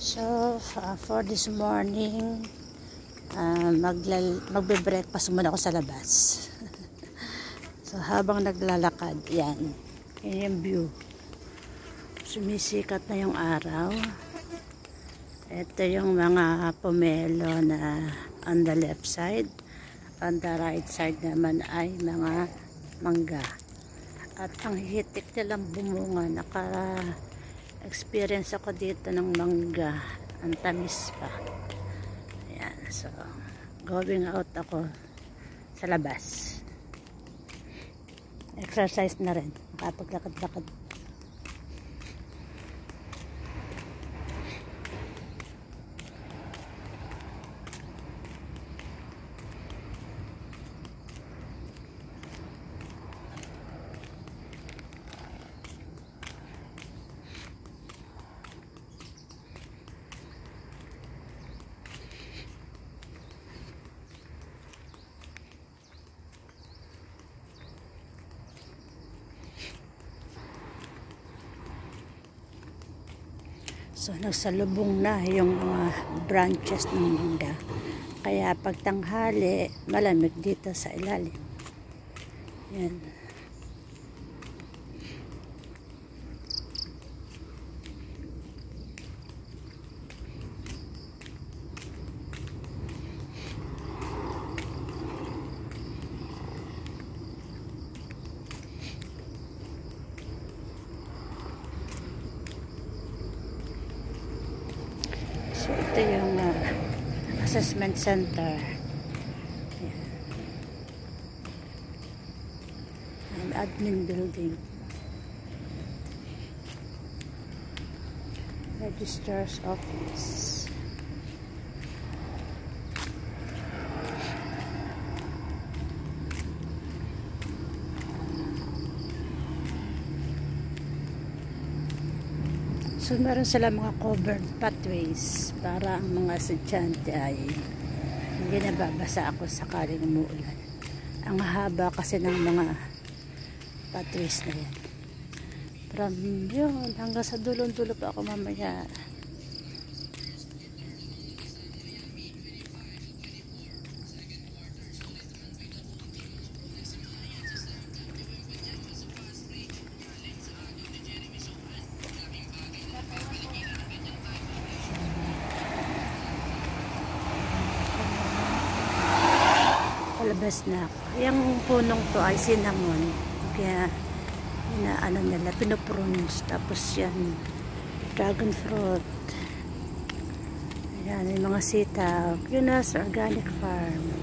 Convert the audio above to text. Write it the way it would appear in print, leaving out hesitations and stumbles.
So, for this morning, magbe-breakfast muna ako sa labas. So, habang naglalakad, yan yung view. Sumisikat na yung araw. Ito yung mga pomelo na on the left side. On the right side naman ay mga mangga. At ang hitik nilang bumunga, experience ako dito ng mangga, ang tamis pa. Ayan, so going out ako sa labas, exercise na rin, makapaglakad-lakad. So, nagsalubong na yung mga branches ng mangga. Kaya pag tanghali, malamig dito sa ilalim. Yan. So, ito yung assessment center. Ayan. An admin building. Registrar's office. So, meron sila mga covered pathways para ang mga estudyante ay hindi nababasa ako sakaling umuulan. Ang haba kasi ng mga pathways na yan. From yun, hanggang sa dulong-dulo pa ako mamaya. Palabas na ako. Yung punong to ay cinnamon. Kaya, ano nila, pinuprunes. Tapos yan, dragon fruit. Ayan, yung mga sitaw. Yun na, sa organic farm.